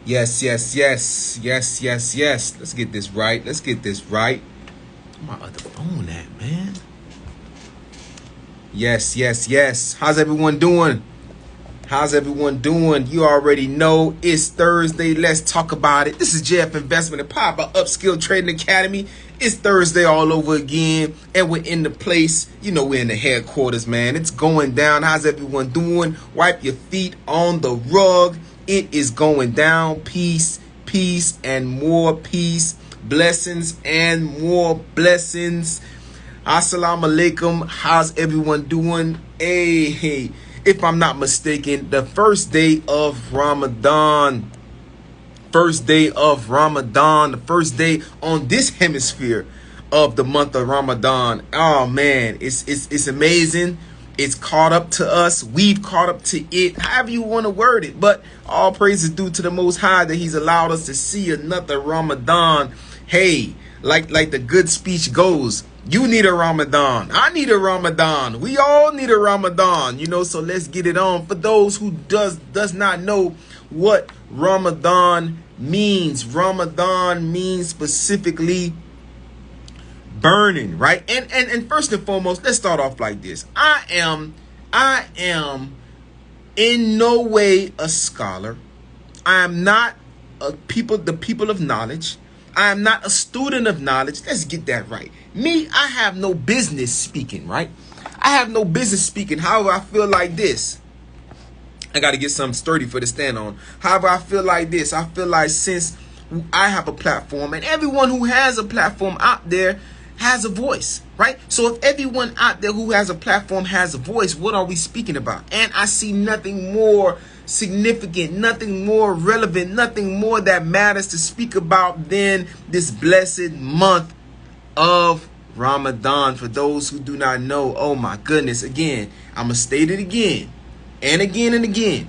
Yes, yes, yes, yes, yes, yes. Let's get this right. Let's get this right. Where my other phone at, man? Yes, yes, yes. How's everyone doing? How's everyone doing? You already know it's Thursday. Let's talk about it. This is JF Investment and powered by Upskill Trading Academy. It's Thursday all over again, and we're in the place. You know, we're in the headquarters, man. It's going down. How's everyone doing? Wipe your feet on the rug. It is going down. Peace, peace, and more peace. Blessings and more blessings. Assalamu alaikum. How's everyone doing? Hey, if I'm not mistaken, the first day of Ramadan. First day of Ramadan. The first day on this hemisphere of the month of Ramadan. Oh man, it's amazing. It's caught up to us. We've caught up to it. However you want to word it. But all praise is due to the Most High that He's allowed us to see another Ramadan. Hey, like the good speech goes, you need a Ramadan. I need a Ramadan. We all need a Ramadan. So let's get it on. For those who does not know what Ramadan means. Ramadan means specifically burning, right? And first and foremost, let's start off like this. I am in no way a scholar. I am not the people of knowledge. I am not a student of knowledge. Let's get that right. Me, I have no business speaking, right? I have no business speaking. However, I feel like this. I got to get something sturdy for the stand on. However, I feel like this. I feel like since I have a platform and everyone who has a platform out there has a voice, right? So if everyone out there who has a platform has a voice, what are we speaking about? And I see nothing more significant, nothing more relevant, nothing more that matters to speak about than this blessed month of Ramadan. For those who do not know, oh my goodness, again, I'm going to state it again and again and again.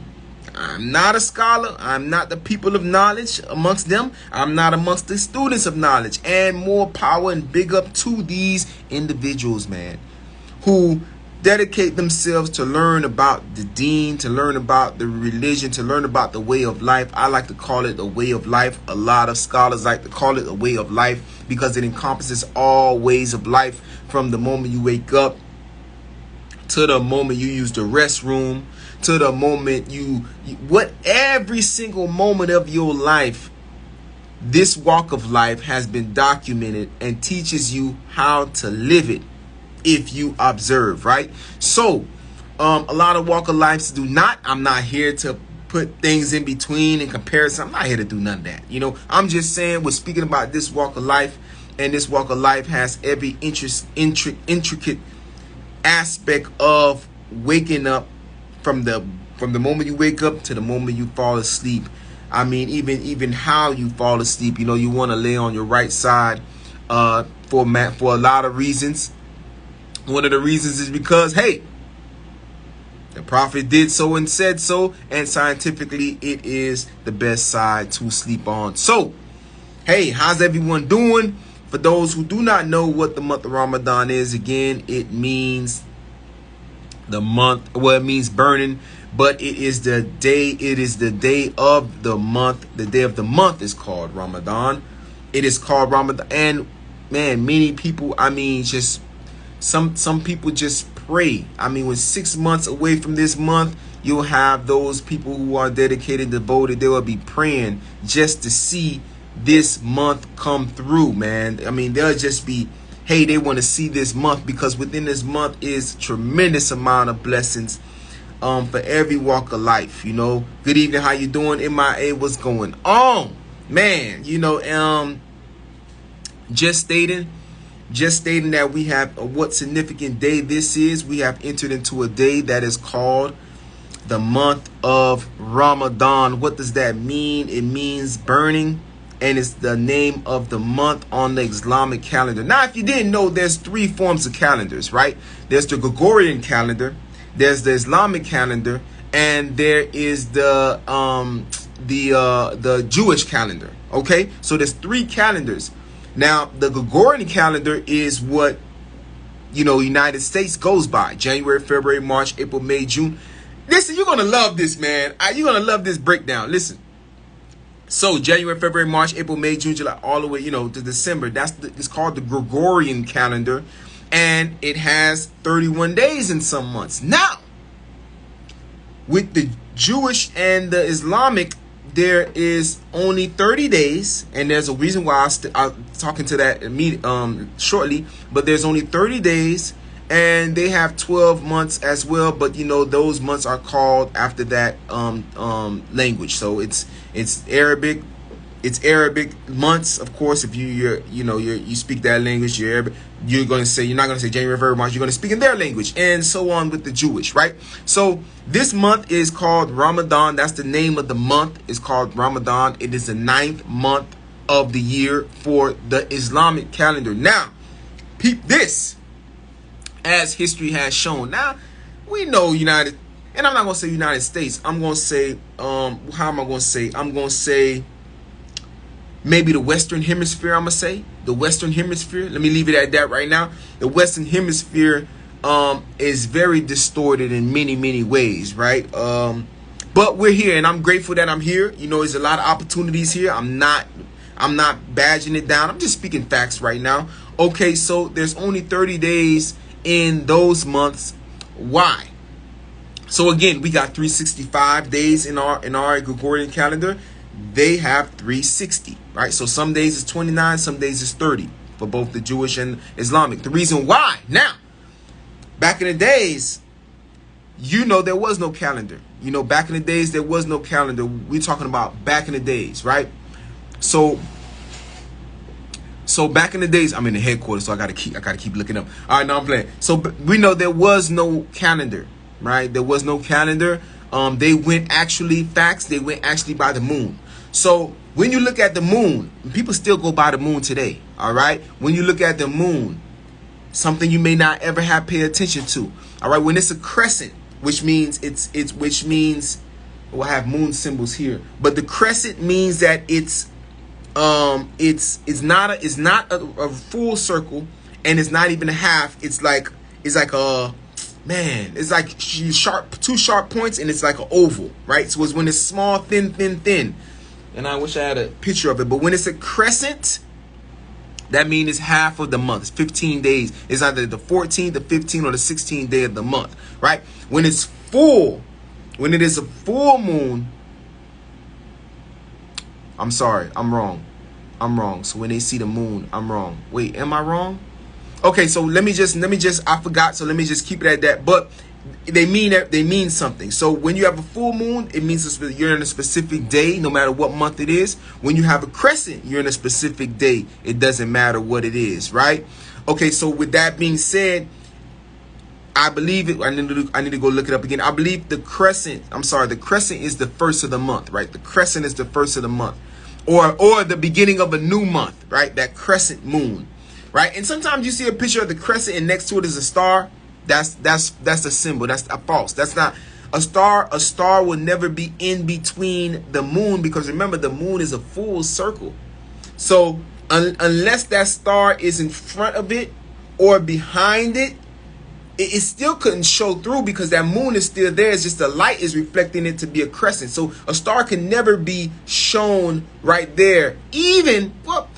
I'm not a scholar. I'm not the people of knowledge amongst them. I'm not amongst the students of knowledge. And more power and big up to these individuals, man, who dedicate themselves to learn about the deen, to learn about the religion, to learn about the way of life. I like to call it a way of life. A lot of scholars like to call it a way of life because it encompasses all ways of life, from the moment you wake up to the moment you use the restroom, to the moment every single moment of your life. This walk of life has been documented and teaches you how to live it if you observe, right? So a lot of walk of lives do not. I'm not here to put things in between and comparison. I'm not here to do none of that. I'm just saying we're speaking about this walk of life, and this walk of life has every intricate aspect of waking up, from the moment you wake up to the moment you fall asleep. I mean, even how you fall asleep. You want to lay on your right side for a lot of reasons. One of the reasons is because, hey, the prophet did so and said so, and scientifically it is the best side to sleep on. So, hey, how's everyone doing? For those who do not know what the month of Ramadan is, again, it means it means burning, but it is the day of the month. The day of the month is called Ramadan. It is called Ramadan. And man, many people, just some people just pray. When 6 months away from this month, you'll have those people who are dedicated, devoted. They will be praying just to see this month come through, man. They'll just be, hey, they want to see this month, because within this month is tremendous amount of blessings for every walk of life. Good evening, how you doing? MIA, what's going on, man? Just stating that we have what significant day this is. We have entered into a day that is called the month of Ramadan. What does that mean? It means burning, and it's the name of the month on the Islamic calendar. Now, if you didn't know, there's 3 forms of calendars, right? There's the Gregorian calendar, there's the Islamic calendar, and there is the Jewish calendar. Okay, so there's 3 calendars. Now, the Gregorian calendar is what United States goes by: January, February, March, April, May, June. Listen, you're gonna love this, man. You're gonna love this breakdown. Listen. So January, February, March, April, May, June, July, all the way, to December. It's called the Gregorian calendar, and it has 31 days in some months. Now, with the Jewish and the Islamic, there is only 30 days, and there's a reason why I'll talking to that shortly. But there's only 30 days, and they have 12 months as well. But those months are called after that language. So it's Arabic. It's Arabic months, of course. If you speak that language, you're Arabic. You're not going to say January, February, March. You're going to speak in their language, and so on with the Jewish, right? So this month is called Ramadan. That's the name of the month. It's called Ramadan. It is the 9th month of the year for the Islamic calendar. Now, peep this, as history has shown. Now, we know and I'm not going to say United States. I'm going to say, how am I going to say? I'm going to say maybe the Western Hemisphere. I'm going to say the Western Hemisphere. Let me leave it at that right now. The Western Hemisphere is very distorted in many, many ways, right? But we're here, and I'm grateful that I'm here. There's a lot of opportunities here. I'm not badging it down. I'm just speaking facts right now. Okay, so there's only 30 days in those months. Why? So again, we got 365 days in our Gregorian calendar. They have 360, right? So some days is 29, some days is 30 for both the Jewish and Islamic. The reason why, now, back in the days, there was no calendar. Back in the days, there was no calendar. We're talking about back in the days, right? So back in the days, I'm in the headquarters, so I gotta keep looking up. All right, now I'm playing. So we know there was no calendar, right? There was no calendar. They went actually by the moon. So when you look at the moon, people still go by the moon today. All right. When you look at the moon, something you may not ever have paid attention to. All right. When it's a crescent, which means we'll have moon symbols here, but the crescent means that it's not a full circle, and it's not even a half. It's like a it's like two sharp points, and it's like an oval, right? So it's when it's small, thin. And I wish I had a picture of it. But when it's a crescent, that means it's half of the month. It's 15 days. It's either the 14th, the 15th, or the 16th day of the month, right? When it's full, when it is a full moon, I'm sorry, I'm wrong. So when they see the moon, I'm wrong. Wait, am I wrong? Okay, so let me just I forgot, so let me just keep it at that. But they mean something. So when you have a full moon, it means you're in a specific day, no matter what month it is. When you have a crescent, you're in a specific day. It doesn't matter what it is, right? Okay, so with that being said, I believe it. I need to go look it up again. I believe the crescent is the first of the month, right? The crescent is the first of the month, or the beginning of a new month, right? That crescent moon. Right, and sometimes you see a picture of the crescent, and next to it is a star. That's a symbol. That's a false. That's not a star. A star will never be in between the moon, because remember, the moon is a full circle. So unless that star is in front of it or behind it, it still couldn't show through, because that moon is still there. It's just the light is reflecting it to be a crescent. So a star can never be shown right there. Even, well,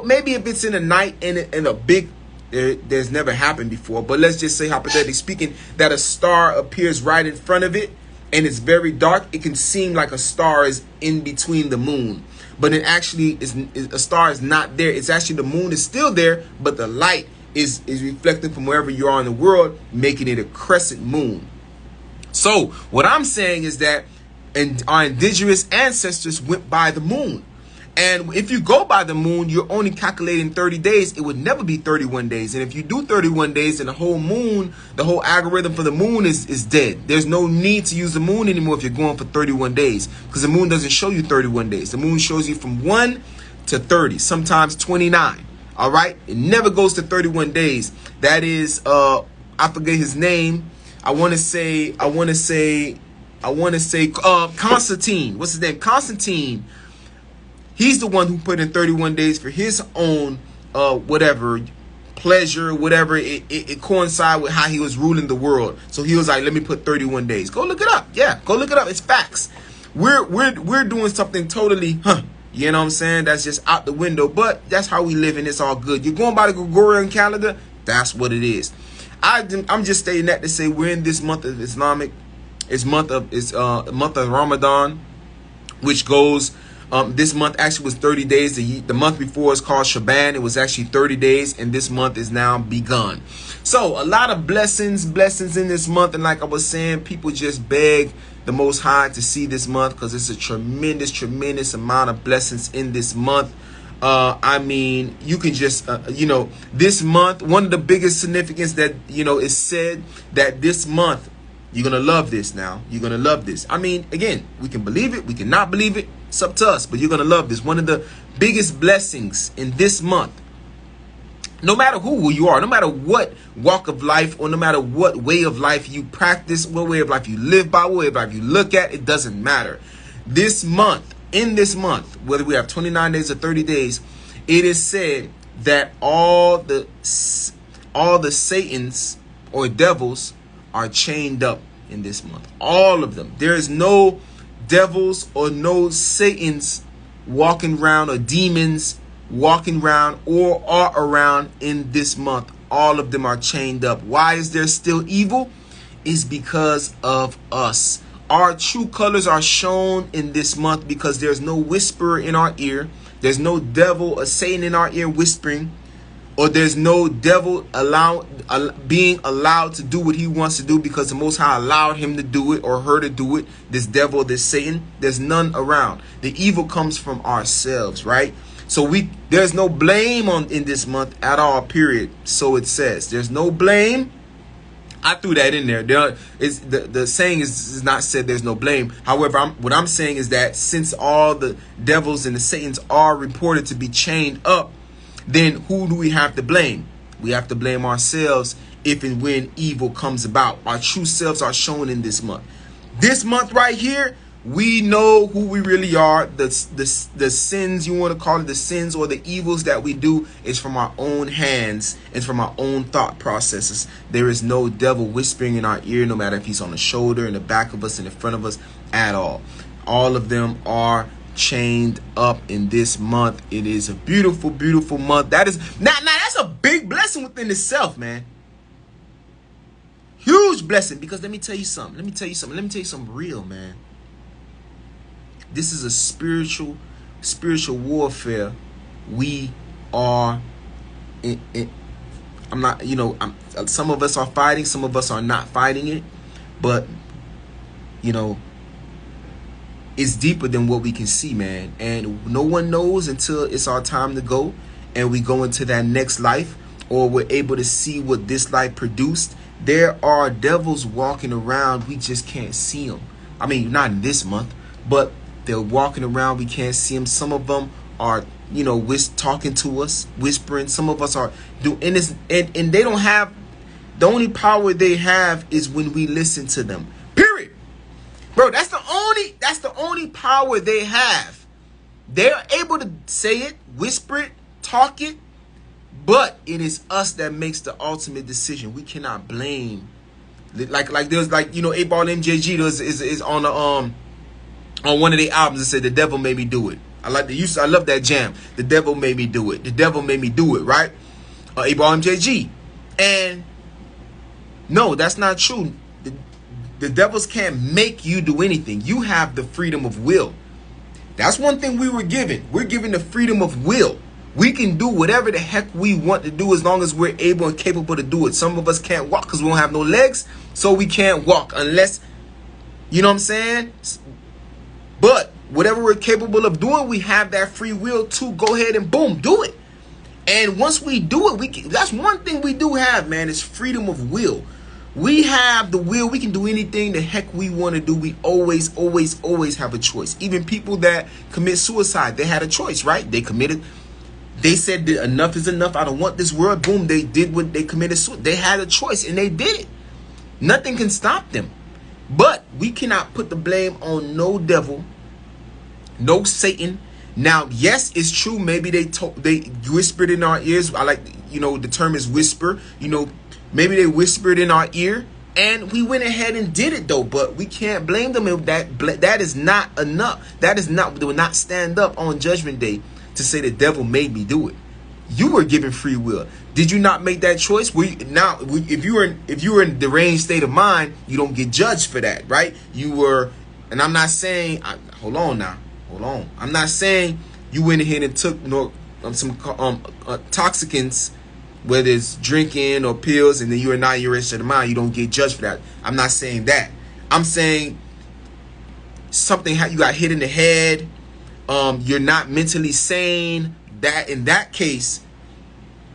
maybe if it's in the night and a big, there's never happened before. But let's just say, hypothetically speaking, that a star appears right in front of it and it's very dark. It can seem like a star is in between the moon. But it actually a star is not there. It's actually, the moon is still there, but the light is reflecting from wherever you are in the world, making it a crescent moon. So what I'm saying is that our indigenous ancestors went by the moon. And if you go by the moon, you're only calculating 30 days. It would never be 31 days. And if you do 31 days, then the whole algorithm for the moon is dead. There's no need to use the moon anymore if you're going for 31 days, because the moon doesn't show you 31 days. The moon shows you from 1 to 30, sometimes 29. All right. It never goes to 31 days. That is, I forget his name. I want to say Constantine. What's his name? Constantine. He's the one who put in 31 days for his own, whatever, pleasure, whatever. It coincided with how he was ruling the world. So he was like, let me put 31 days. Go look it up. Yeah, go look it up. It's facts. We're doing something totally, You know what I'm saying? That's just out the window. But that's how we live, and it's all good. You're going by the Gregorian calendar. That's what it is. I'm just stating that to say we're in this month of Islamic. It's month of Ramadan, which goes. This month actually was 30 days. The month before is called Shaban. It was actually 30 days, and this month is now begun. So a lot of blessings in this month, and like I was saying, people just beg the Most High to see this month because it's a tremendous amount of blessings in this month. I mean, you can just, this month, one of the biggest significance that, is said that this month, you're going to love this now. You're going to love this. I mean, again, we can believe it. We cannot believe it. It's up to us, but you're going to love this. One of the biggest blessings in this month, no matter who you are, no matter what walk of life, or no matter what way of life you practice, what way of life you live by, what way of life you look at, it doesn't matter. This month, in this month, whether we have 29 days or 30 days, it is said that all the Satans or devils are chained up in this month. All of them. There is no devils or no Satans walking around, or demons walking around or are around in this month. All of them are chained up. Why is there still evil? It's because of us. Our true colors are shown in this month because there's no whisperer in our ear. There's no devil or Satan in our ear whispering, or there's no devil being allowed to do what he wants to do because the Most High allowed him to do it or her to do it. This devil, this Satan, there's none around. The evil comes from ourselves, right? So there's no blame in this month at all, period. So it says there's no blame. I threw that in there. The saying is not said there's no blame. However, what I'm saying is that since all the devils and the Satans are reported to be chained up, then who do we have to blame? We have to blame ourselves if and when evil comes about. Our true selves are shown in this month. This month right here, we know who we really are. The sins, you want to call it the sins or the evils that we do, is from our own hands and from our own thought processes. There is no devil whispering in our ear, no matter if he's on the shoulder, in the back of us, in the front of us, at all. All of them are chained up in this month. It is a beautiful month. That is now that's a big blessing within itself, man. Huge blessing, because let me tell you something real, man. This is a spiritual warfare. We are I'm not, some of us are fighting, some of us are not fighting it, but it's deeper than what we can see, man. And no one knows until it's our time to go and we go into that next life, or we're able to see what this life produced. There are devils walking around. We just can't see them. I mean, not in this month, but they're walking around. We can't see them. Some of them are, talking to us, whispering. Some of us are doing this, and they don't have, the only power they have is when we listen to them. Period. Bro, that's the only power they have. They're able to say it, whisper it, talk it, but it is us that makes the ultimate decision. We cannot blame. Like there's 8-Ball MJG is on the on one of the albums. It said the devil made me do it. I love that jam. The devil made me do it. The devil made me do it, right? 8-Ball MJG. And no, that's not true. The devils can't make you do anything. You have the freedom of will. That's one thing we were given. We're given the freedom of will. We can do whatever the heck we want to do as long as we're able and capable to do it. Some of us can't walk because we don't have no legs, so we can't walk unless, you know what I'm saying? But whatever we're capable of doing, we have that free will to go ahead and boom, do it. And once we do it, that's one thing we do have, man, is freedom of will. We have the will. We can do anything the heck we want to do. We always have a choice. Even people that commit suicide, they had a choice, right? They said that enough is enough. I don't want this world. Boom, they did what they committed suicide. They had a choice and they did it. Nothing can stop them. But we cannot put the blame on no devil, no Satan. Now, yes, it's true. Maybe they whispered in our ears. I like, the term is whisper. Maybe they whispered in our ear And we went ahead and did it though, but we can't blame them if that is not enough. That is not, they will not stand up on Judgment Day to say the devil made me do it. You were given free will. Did you not make that choice? If you were in deranged state of mind, you don't get judged for that, right? You were, and I'm not saying, hold on. I'm not saying you went ahead and took some toxicants, whether it's drinking or pills, and then you are not in your right state of mind. You don't get judged for that. I'm not saying that. I'm saying something you got hit in the head. You're not mentally sane. That in that case,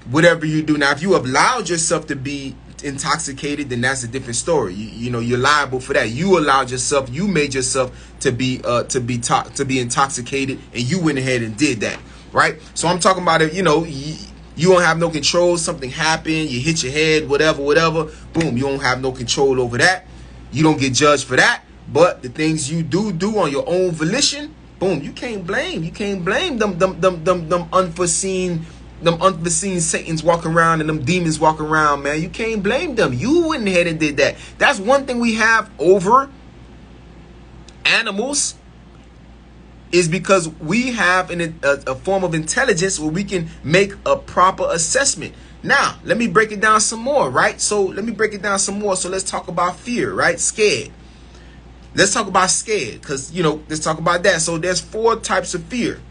whatever you do now, if you allowed yourself to be intoxicated, then that's a different story. You're liable for that. You allowed yourself, you made yourself to be intoxicated, and you went ahead and did that, right? So I'm talking about it. You don't have no control. Something happened, you hit your head, whatever. Boom, you don't have no control over that. You don't get judged for that. But the things you do on your own volition, boom, you can't blame. You can't blame them unforeseen Satans walking around and them demons walking around, man. You can't blame them. You went ahead and did that. That's one thing we have over animals, is because we have a form of intelligence where we can make a proper assessment. Now, let me break it down some more, right? So let's talk about fear, right? Scared. Let's talk about scared, because, let's talk about that. So there's 4 types of fear.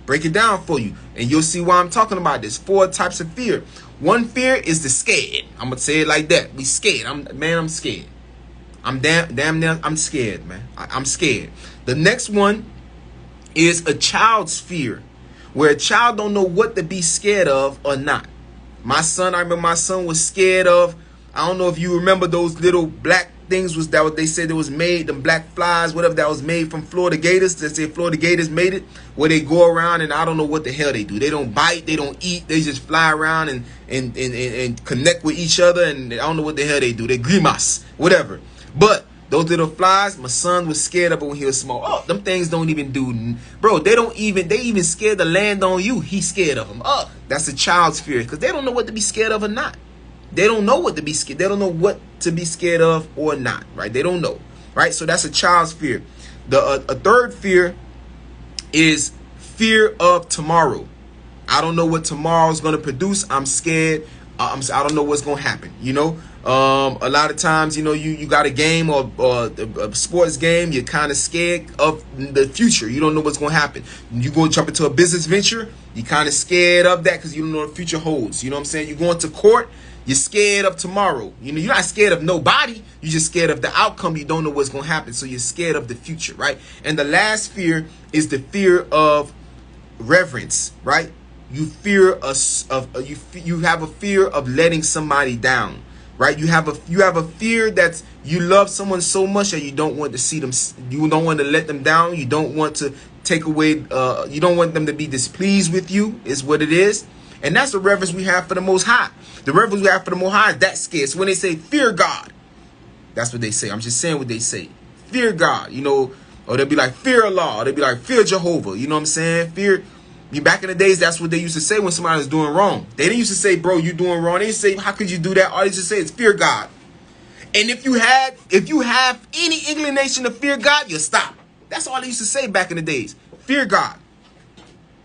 Break it down for you, and you'll see why I'm talking about this. 4 types of fear. One fear is the scared. I'm going to say it like that. We scared. I'm scared. I'm I'm scared, man. I'm scared. The next one is a child's fear, where a child don't know what to be scared of or not. I remember my son was scared of, I don't know if you remember those little black things what they said it was made, them black flies, whatever, that was made from Florida gators. They say Florida gators made it, where they go around and I don't know what the hell they do. They don't bite, they don't eat, they just fly around and connect with each other, and I don't know what the hell they do. They grimace, whatever. But those little flies, my son was scared of it when he was small. Oh, them things don't even do, bro. They even scared to land on you. He's scared of them. Oh, that's a child's fear, because they don't know what to be scared of or not. They don't know what to be scared. They don't know what to be scared of or not, right? They don't know, right? So that's a child's fear. A third fear is fear of tomorrow. I don't know what tomorrow's going to produce. I'm scared. I don't know what's going to happen. A lot of times, you got a game or a sports game. You're kind of scared of the future. You don't know what's going to happen. You go jump into a business venture. You're kind of scared of that because you don't know what the future holds. You know what I'm saying? You're going to court. You're scared of tomorrow. You're not scared of nobody. You're just scared of the outcome. You don't know what's going to happen. So you're scared of the future, right? And the last fear is the fear of reverence, right? You have a fear of letting somebody down, right? You have a fear that you love someone so much that you don't want to see them. You don't want to let them down. You don't want to take away. You don't want them to be displeased with you. Is what it is. And that's the reverence we have for the Most High. The reverence we have for the Most High is that scared. So when they say fear God, that's what they say. I'm just saying what they say. Fear God, or they'll be like fear Allah, or they'll be like fear Jehovah. You know what I'm saying? Fear. Back in the days, that's what they used to say when somebody was doing wrong. They didn't used to say, bro, you doing wrong. They didn't say, how could you do that? All they used to say is fear God. And if you have any inclination to fear God, you'll stop. That's all they used to say back in the days. Fear God.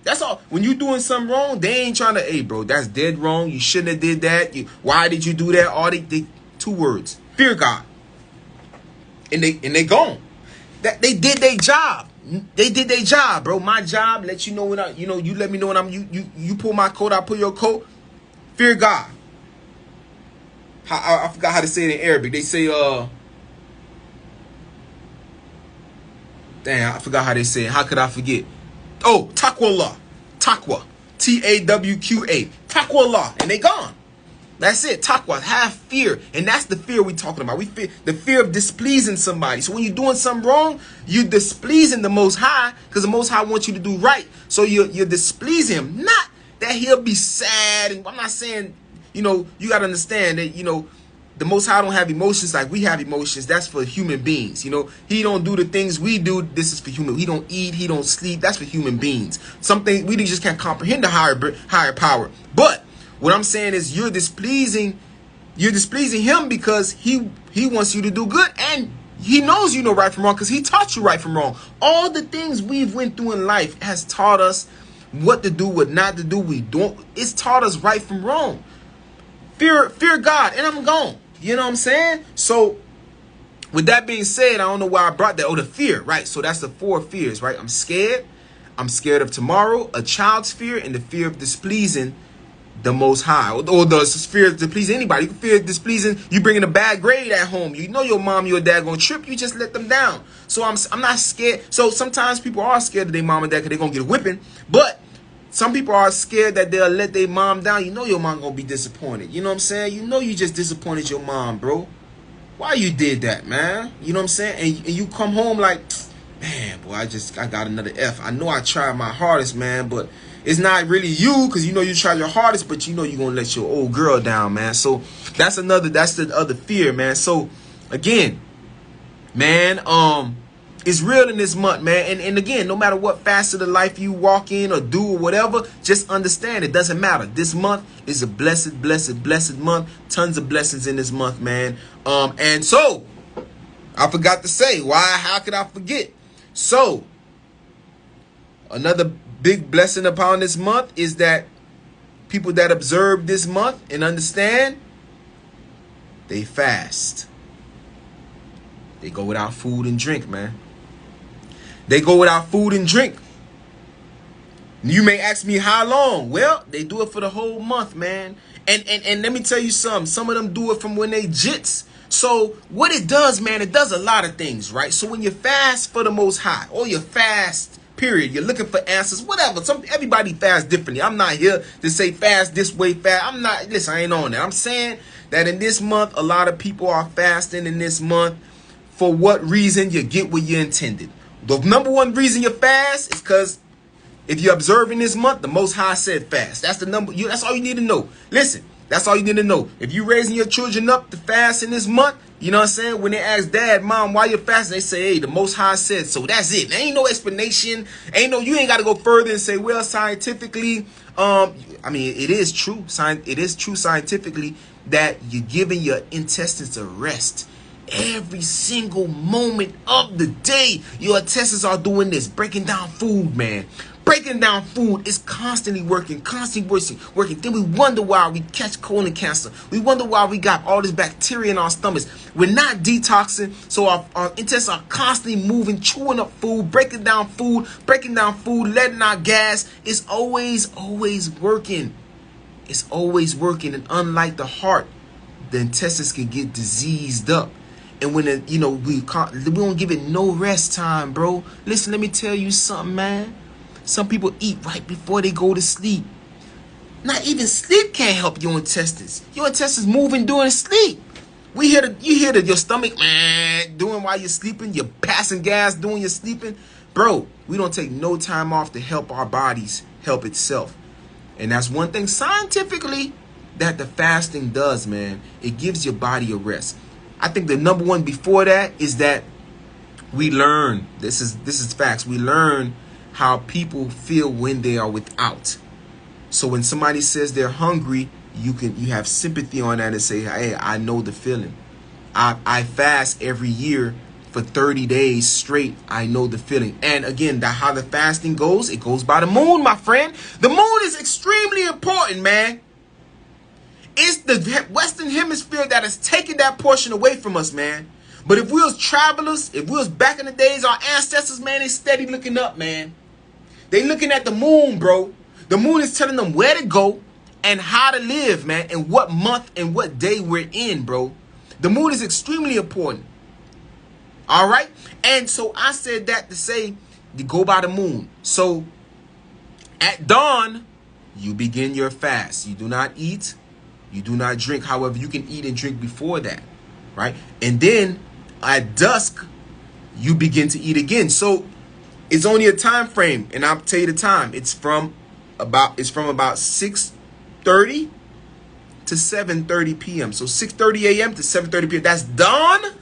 That's all. When you doing something wrong, they ain't trying to, hey, bro, that's dead wrong. You shouldn't have did that. Why did you do that? All they 2 words. Fear God. And they gone. That they did their job. They did their job, bro. My job, let you know when you let me know when I'm you pull my coat, I pull your coat. Fear God. I forgot how to say it in Arabic. They say damn, I forgot how they say it. How could I forget? Oh, taqwa. Taqwa. Tawqa. Taqwa. And they gone. That's it. Taqwa. Have fear. And that's the fear we're talking about. We fear the fear of displeasing somebody. So when you're doing something wrong, you're displeasing the Most High, because the Most High wants you to do right. So you're displeasing him. Not that he'll be sad. And I'm not saying, you got to understand that, the Most High don't have emotions like we have emotions. That's for human beings. He don't do the things we do. This is for human. He don't eat. He don't sleep. That's for human beings. Something we just can't comprehend the higher power. But what I'm saying is you're displeasing him because he He wants you to do good, and he knows you know right from wrong because he taught you right from wrong. All the things we've went through in life has taught us what to do, what not to do. It's taught us right from wrong. Fear God, and I'm gone. You know what I'm saying? So with that being said, I don't know why I brought that. Oh, the fear, right? So that's the 4 fears, right? I'm scared. I'm scared of tomorrow, a child's fear, and the fear of displeasing the Most High, or the fear of displeasing anybody. You fear of displeasing you bringing a bad grade at home. You know your mom, your dad gonna trip. You just let them down. So I'm not scared. So sometimes people are scared of their mom and dad because they're gonna get a whipping. But some people are scared that they'll let their mom down. You know your mom gonna be disappointed. You know what I'm saying? You know you just disappointed your mom, bro. Why you did that, man? You know what I'm saying? And you come home like, man, boy, I got another F. I know I tried my hardest, man, but it's not really you because you know you tried your hardest, but you know you're going to let your old girl down, man. So that's the other fear, man. So again, man, it's real in this month, man. And again, no matter what facet of life you walk in or do or whatever, just understand it doesn't matter. This month is a blessed, blessed, blessed month. Tons of blessings in this month, man. And so I forgot to say, how could I forget? So another big blessing upon this month is that people that observe this month and understand, they fast. They go without food and drink, man. They go without food and drink. You may ask me how long? Well, they do it for the whole month, man. And let me tell you something. Some of them do it from when they jits. So what it does, man, it does a lot of things, right? So when you fast for the Most High, or you fast, period, you're looking for answers, whatever. Everybody fasts differently. I'm not here to say fast this way, fast. Listen, I ain't on that. I'm saying that in this month, a lot of people are fasting in this month. For what reason? You get what you intended. The number one reason you fast is because if you're observing this month, the Most High said fast. That's the number. That's all you need to know. Listen, that's all you need to know. If you raising your children up to fast in this month, you know what I'm saying? When they ask dad, mom, why you fasting? They say, hey, the Most High said so. That's it. There ain't no explanation. You ain't got to go further and say, well, scientifically, it is true. It is true scientifically that you're giving your intestines a rest. Every single moment of the day, your intestines are doing this, breaking down food, man. Breaking down food is constantly working. Then we wonder why we catch colon cancer. We wonder why we got all this bacteria in our stomachs. We're not detoxing, so our intestines are constantly moving, chewing up food, breaking down food, letting out gas. It's always working. It's always working. And unlike the heart, the intestines can get diseased up. And when we don't give it no rest time, bro. Listen, let me tell you something, man. Some people eat right before they go to sleep. Not even sleep can't help your intestines. Your intestines moving during sleep. You hear your stomach, man, doing while you're sleeping. You're passing gas doing you're sleeping. Bro, we don't take no time off to help our bodies help itself. And that's one thing scientifically that the fasting does, man. It gives your body a rest. I think the number one before that is that we learn. This is facts. We learn how people feel when they are without. So when somebody says they're hungry, you have sympathy on that and say, hey, I know the feeling. I fast every year for 30 days straight. I know the feeling. And again, how the fasting goes, it goes by the moon, my friend. The moon is extremely important, man. It's the Western Hemisphere that has taken that portion away from us, man. But if we was travelers, if we was back in the days, our ancestors, man, they steady looking up, man. They looking at the moon, bro. The moon is telling them where to go and how to live, man, and what month and what day we're in, bro. The moon is extremely important. All right? And so I said that to say you go by the moon. So at dawn, you begin your fast. You do not eat. You do not drink. However, you can eat and drink before that, right? And then at dusk, you begin to eat again. So it's only a time frame, and I'll tell you the time. It's from about 6:30 to 7:30 p.m. So 6:30 a.m. to 7:30 p.m. That's dawn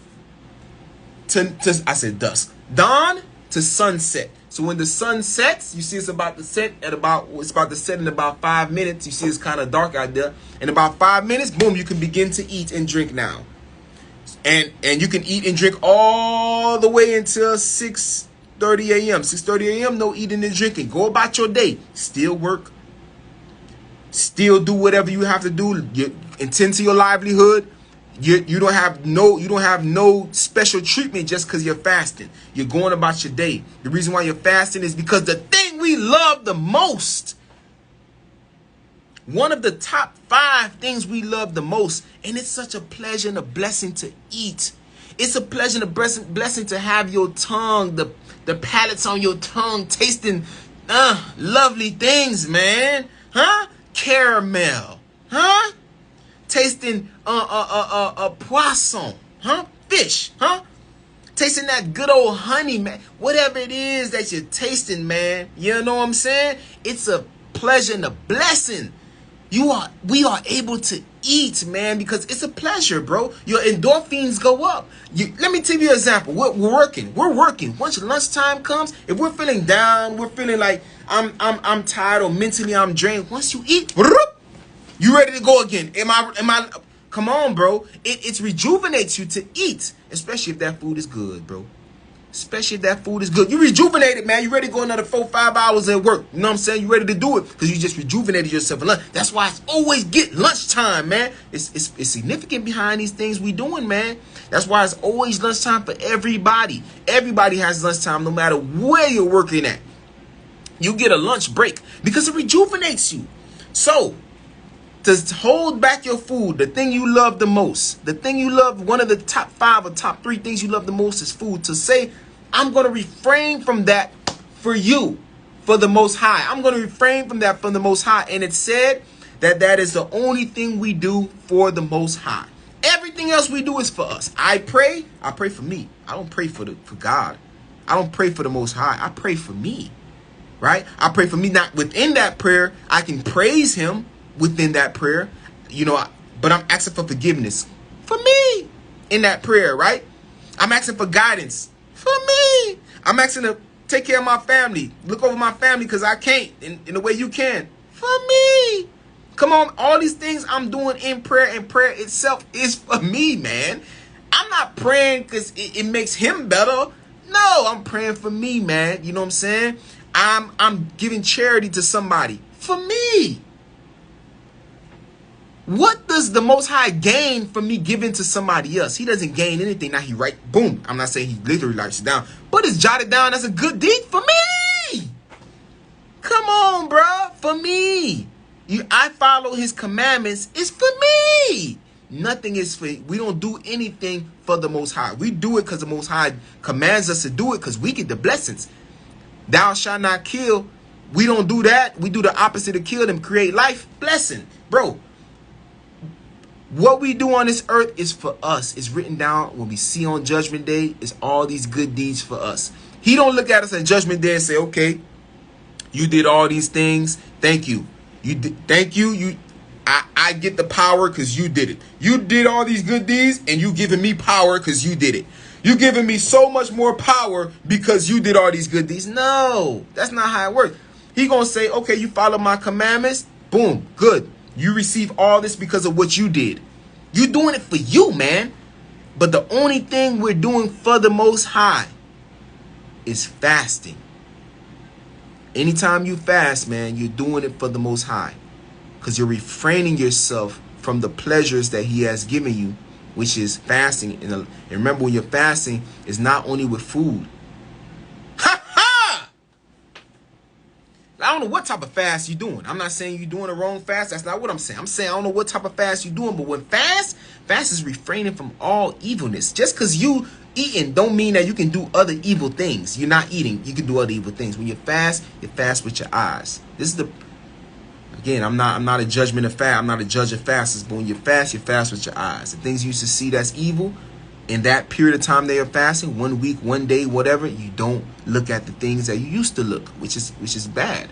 I said dusk. Dawn to sunset. So when the sun sets, you see it's about to set in about 5 minutes. You see it's kind of dark out there. In about 5 minutes, boom, you can begin to eat and drink now. And you can eat and drink all the way until 6:30 a.m. 6:30 a.m. No eating and drinking. Go about your day. Still work. Still do whatever you have to do. You attend to your livelihood. You don't have no special treatment just because you're fasting. You're going about your day. The reason why you're fasting is because the thing we love the most, one of the top 5 things we love the most, and it's such a pleasure and a blessing to eat. It's a pleasure and a blessing to have your tongue, the palates on your tongue tasting lovely things, man. Huh? Caramel. Huh? Tasting poisson. Huh? Fish. Huh? Tasting that good old honey, man. Whatever it is that you're tasting, man. You know what I'm saying? It's a pleasure and a blessing. We are able to eat, man, because it's a pleasure, bro. Your endorphins go up. Let me give you an example. We're working. Once lunchtime comes, if we're feeling down, we're feeling like I'm tired or mentally I'm drained. Once you eat, you ready to go again. Am I? Come on, bro. It rejuvenates you to eat, especially if that food is good, bro. Especially if that food is good. You rejuvenated, man. You ready to go another 4-5 hours at work. You know what I'm saying? You ready to do it because you just rejuvenated yourself at lunch. That's why it's always get lunchtime, man. It's significant behind these things we doing, man. That's why it's always lunchtime for everybody. Everybody has lunchtime no matter where you're working at. You get a lunch break because it rejuvenates you. So, to hold back your food, the thing you love the most, one of the top 5 or top 3 things you love the most is food. To say, I'm going to refrain from that for you, for the Most High. I'm going to refrain from that from the Most High. And it said that is the only thing we do for the Most High. Everything else we do is for us. I pray for me. I don't pray for God. I don't pray for the Most High. I pray for me, right? I pray for me. Not within that prayer, I can praise Him within that prayer, but I'm asking for forgiveness for me in that prayer, right? I'm asking for guidance for me. I'm asking to take care of my family, look over my family because I can't in the way you can for me. Come on, all these things I'm doing in prayer, and prayer itself is for me, man. I'm not praying because it makes Him better. No, I'm praying for me, man. You know what I'm saying? I'm giving charity to somebody for me. What does the Most High gain from me giving to somebody else? He doesn't gain anything. Now boom. I'm not saying He literally writes it down, but it's jotted down as a good deed for me. Come on, bro. For me. I follow His commandments. It's for me. Nothing is for, we don't do anything for the Most High. We do it because the Most High commands us to do it because we get the blessings. Thou shalt not kill. We don't do that. We do the opposite of kill them, create life. Blessing. Bro. What we do on this earth is for us. It's written down when we see on Judgment Day. It's all these good deeds for us. He don't look at us on Judgment Day and say, okay, you did all these things. Thank you. Thank you. I get the power because you did it. You did all these good deeds and you giving me power because you did it. You giving me so much more power because you did all these good deeds. No, that's not how it works. He gonna say, okay, you follow my commandments. Boom, good. You receive all this because of what you did. You're doing it for you, man. But the only thing we're doing for the Most High is fasting. Anytime you fast, man, you're doing it for the Most High. Because you're refraining yourself from the pleasures that He has given you, which is fasting. And remember, when you're fasting, it's not only with food. I don't know what type of fast you're doing. I'm not saying you're doing the wrong fast. That's not what I'm saying. I'm saying I don't know what type of fast you're doing. But when fast is refraining from all evilness. Just because you eating don't mean that you can do other evil things. You're not eating. You can do other evil things. When you fast with your eyes. This is again, I'm not a judgment of fast. I'm not a judge of fasts. But when you fast with your eyes. The things you used to see that's evil, in that period of time they are fasting, 1 week, 1 day, whatever, you don't look at the things that you used to look, which is bad,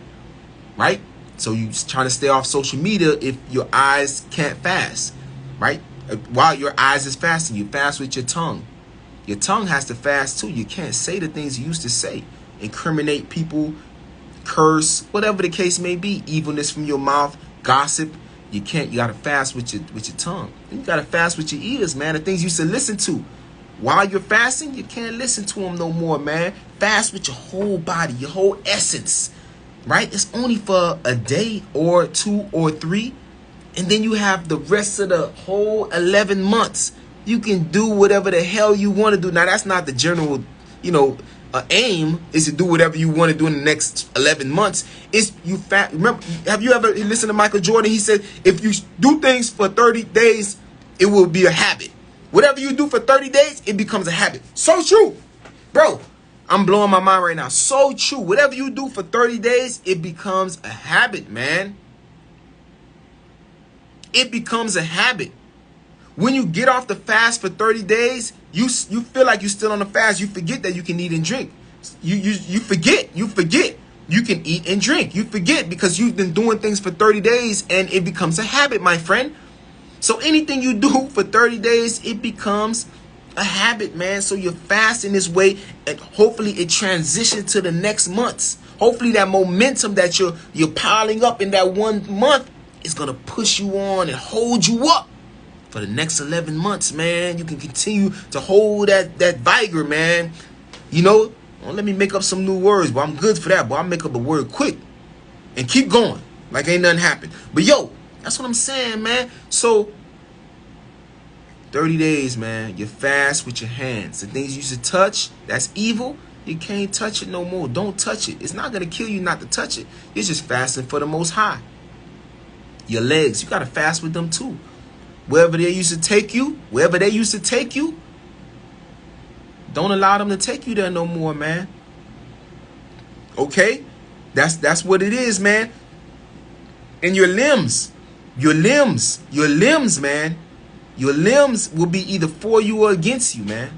right? So you trying to stay off social media if your eyes can't fast, right? While your eyes is fasting, you fast with your tongue. Your tongue has to fast too. You can't say the things you used to say, incriminate people, curse, whatever the case may be, evilness from your mouth, gossip. You can't. You gotta fast with your tongue. And you gotta fast with your ears, man. The things you used to listen to while you're fasting, you can't listen to them no more, man. Fast with your whole body, your whole essence, right? It's only for a day or 2 or 3, and then you have the rest of the whole 11 months. You can do whatever the hell you want to do. Now, that's not the general, aim is to do whatever you want to do in the next 11 months. It's you fat. Remember, have you ever listened to Michael Jordan? He said, if you do things for 30 days, it will be a habit. Whatever you do for 30 days, it becomes a habit. So true. Bro, I'm blowing my mind right now. So true. Whatever you do for 30 days, it becomes a habit, man. It becomes a habit. When you get off the fast for 30 days, you feel like you're still on the fast. You forget that you can eat and drink. You forget. You can eat and drink. You forget because you've been doing things for 30 days and it becomes a habit, my friend. So anything you do for 30 days, it becomes a habit, man. So you're fasting this way and hopefully it transitions to the next months. Hopefully that momentum that you're piling up in that 1 month is going to push you on and hold you up for the next 11 months, man. You can continue to hold that vigor, man. Don't let me make up some new words, but I'm good for that. But I'll make up a word quick and keep going like ain't nothing happened. But that's what I'm saying, man. So 30 days, man. You fast with your hands. The things you used to touch, that's evil. You can't touch it no more. Don't touch it. It's not going to kill you not to touch it. You're just fasting for the Most High. Your legs, you got to fast with them too. Wherever they used to take you, don't allow them to take you there no more, man. Okay? That's what it is, man. And your limbs, man. Your limbs will be either for you or against you, man.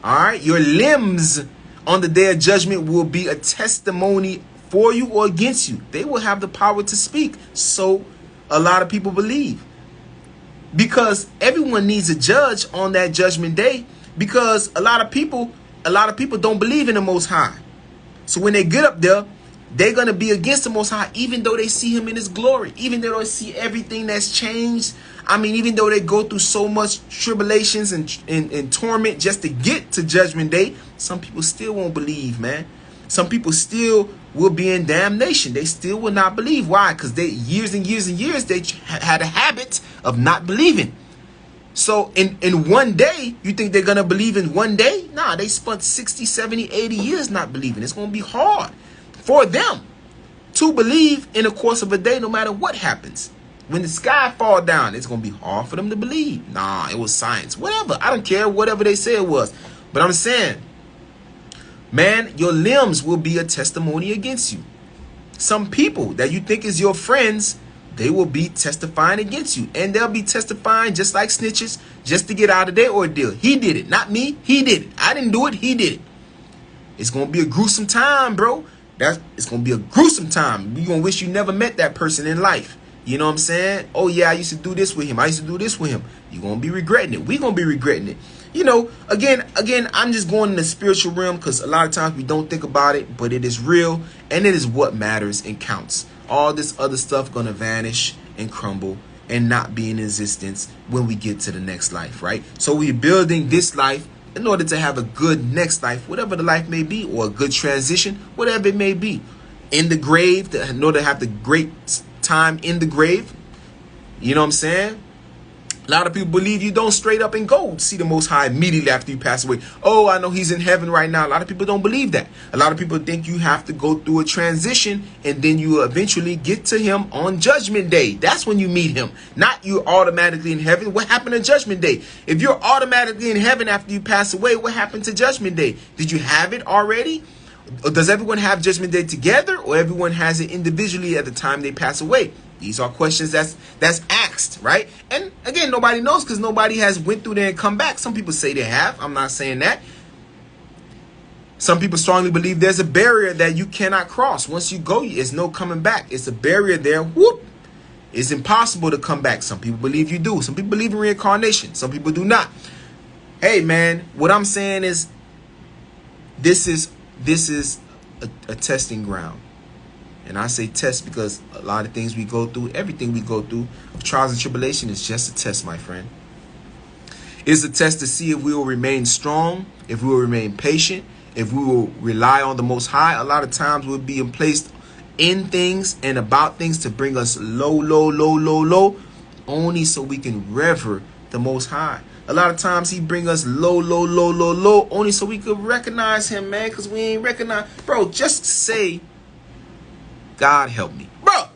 All right? Your limbs on the day of judgment will be a testimony for you or against you. They will have the power to speak. So a lot of people believe. Because everyone needs a judge on that judgment day. Because a lot of people don't believe in the Most High. So when they get up there, they're going to be against the Most High, even though they see him in his glory, even though they see everything that's changed. I mean, even though they go through so much tribulations and torment just to get to judgment day, some people still won't believe, man. Some people still will be in damnation. They still will not believe. Why? Because they years and years and years, they had a habit of not believing. So in one day, you think they're going to believe in one day? Nah, they spent 60, 70, 80 years not believing. It's going to be hard for them to believe in the course of a day, no matter what happens. When the sky fall down, it's going to be hard for them to believe. Nah, it was science. Whatever. I don't care. Whatever they say it was. But I'm saying, man, your limbs will be a testimony against you. Some people that you think is your friends, they will be testifying against you. And they'll be testifying just like snitches, just to get out of their ordeal. He did it. Not me. He did it. I didn't do it. He did it. It's going to be a gruesome time, bro. It's going to be a gruesome time. You're going to wish you never met that person in life. You know what I'm saying? Oh, yeah, I used to do this with him. I used to do this with him. You're going to be regretting it. We're going to be regretting it. Again, I'm just going in the spiritual realm because a lot of times we don't think about it, but it is real and it is what matters and counts. All this other stuff going to vanish and crumble and not be in existence when we get to the next life, right? So we're building this life in order to have a good next life, whatever the life may be, or a good transition, whatever it may be. In the grave, in order to have the great time in the grave. You know what I'm saying? A lot of people believe you don't straight up and go see the Most High immediately after you pass away. Oh, I know he's in heaven right now. A lot of people don't believe that. A lot of people think you have to go through a transition and then you eventually get to him on Judgment Day. That's when you meet him. Not you're automatically in heaven. What happened to Judgment Day? If you're automatically in heaven after you pass away, what happened to Judgment Day? Did you have it already? Or does everyone have Judgment Day together, or everyone has it individually at the time they pass away? These are questions that's asked, right? And again, nobody knows because nobody has went through there and come back. Some people say they have. I'm not saying that. Some people strongly believe there's a barrier that you cannot cross. Once you go, there's no coming back. It's a barrier there. Whoop. It's impossible to come back. Some people believe you do. Some people believe in reincarnation. Some people do not. Hey, man, what I'm saying is this is a testing ground. And I say test because a lot of things we go through, everything we go through, trials and tribulation is just a test, my friend. It's a test to see if we will remain strong, if we will remain patient, if we will rely on the Most High. A lot of times we're being placed in things and about things to bring us low, only so we can rever the Most High. A lot of times he bring us low, only so we could recognize him, man, because we ain't recognize. Bro, just say, God help me. Bro,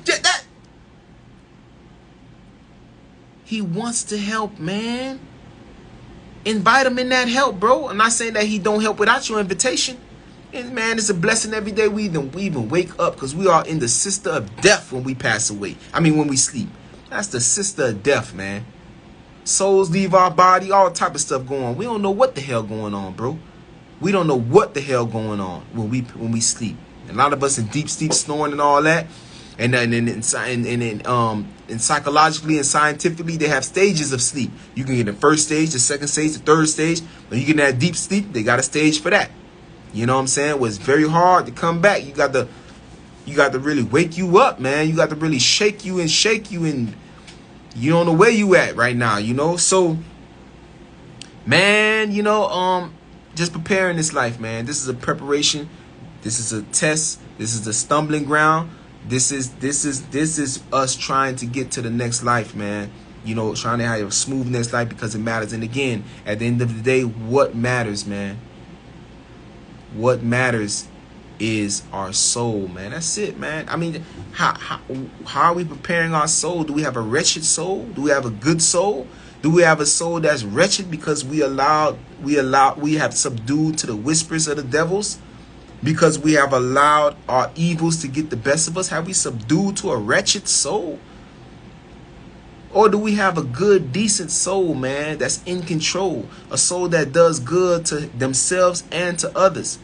that. He wants to help, man. Invite him in that help, bro. I'm not saying that he don't help without your invitation. And man, it's a blessing every day we even wake up, because we are in the sister of death when we pass away. I mean, when we sleep. That's the sister of death, man. Souls leave our body, all type of stuff going on. We don't know what the hell going on, bro. We don't know what the hell going on when we sleep. And a lot of us in deep sleep, snoring and all that. And psychologically and scientifically, they have stages of sleep. You can get the first stage, the second stage, the third stage. When you get in that deep sleep, they got a stage for that. You know what I'm saying? Well, it's very hard to come back. You got to really wake you up, man. You got to really shake you, and you don't know where you at right now, you know? So, man, just preparing this life, man. This is a preparation. This is a test. This is the stumbling ground. This is us trying to get to the next life, man. Trying to have a smooth next life, because it matters. And again, at the end of the day, what matters, man? What matters is our soul, man. That's it, man. I mean, how are we preparing our soul? Do we have a wretched soul? Do we have a good soul? Do we have a soul that's wretched because we have subdued to the whispers of the devils? Because we have allowed our evils to get the best of us? Have we subdued to a wretched soul? Or do we have a good, decent soul, man, that's in control? A soul that does good to themselves and to others?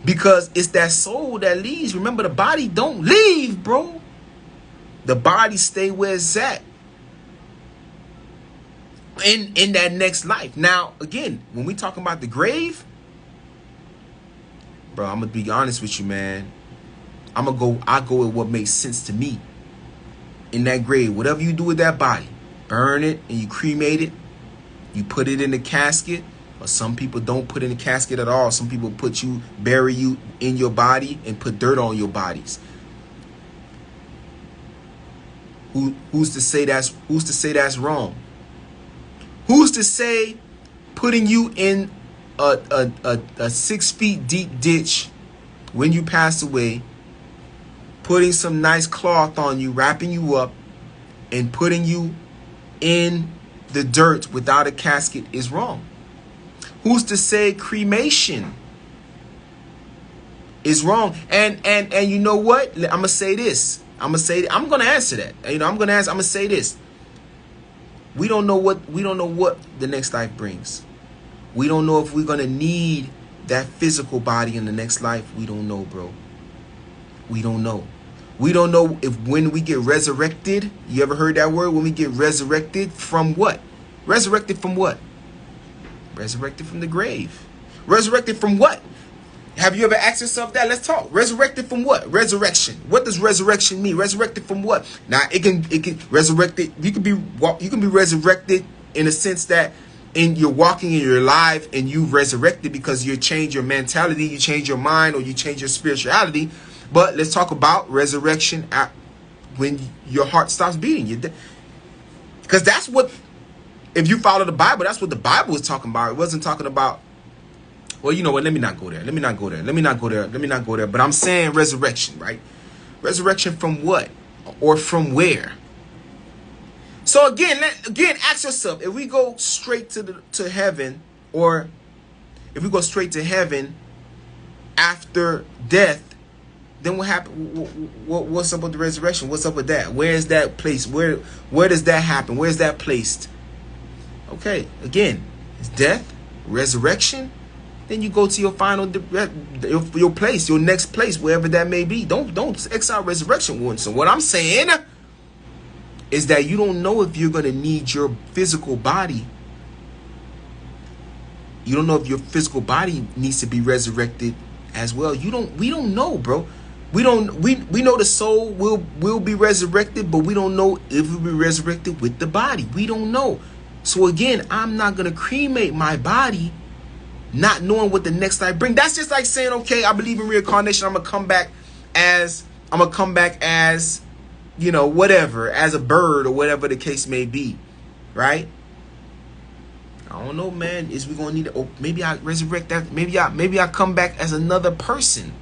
Because it's that soul that leaves. Remember, the body don't leave, bro. The body stay where it's at. In that next life. Now, again, when we talking about the grave, bro, I'm going to be honest with you, man. I go with what makes sense to me. In that grave, whatever you do with that body, burn it and you cremate it. You put it in the casket. Or some people don't put in a casket at all. Some people bury you in your body and put dirt on your bodies. Who's to say that's wrong? Who's to say putting you in a 6 feet deep ditch when you pass away, putting some nice cloth on you, wrapping you up, and putting you in the dirt without a casket is wrong? Who's to say cremation is wrong? And you know what? I'm gonna say this. I'm gonna answer that. I'm gonna say this. We don't know what the next life brings. We don't know if we're gonna need that physical body in the next life. We don't know, bro. We don't know. We don't know if when we get resurrected. You ever heard that word? When we get resurrected from what? Resurrected from what? Resurrected from the grave. Resurrected from what? Have you ever asked yourself that? Let's talk. Resurrected from what? Resurrection. What does resurrection mean? Resurrected from what? Now it can resurrected. You can be resurrected in a sense that you're walking and you're alive and you resurrected because you change your mentality, you change your mind, or you change your spirituality. But let's talk about resurrection when your heart stops beating. Because that's what, if you follow the Bible, that's what the Bible was talking about. It wasn't talking about, well, you know what? Let me not go there. But I'm saying resurrection, right? Resurrection from what? Or from where? So again, ask yourself, if we go straight to heaven, or if we go straight to heaven after death, then what happened? What's up with the resurrection? What's up with that? Where is that place? Where does that happen? Where is that placed? Okay, again, it's death, resurrection. Then you go to your final, your place, your next place, wherever that may be. Don't X out resurrection one. So what I'm saying is that you don't know if you're going to need your physical body. You don't know if your physical body needs to be resurrected as well. We don't know, bro. We know the soul will be resurrected, but we don't know if we'll be resurrected with the body. We don't know. So again, I'm not gonna cremate my body, not knowing what the next life bring. That's just like saying, okay, I believe in reincarnation. I'm gonna come back as you know, whatever, as a bird or whatever the case may be, right? I don't know, man. Is we gonna need to? Oh, maybe I resurrect that. Maybe I come back as another person.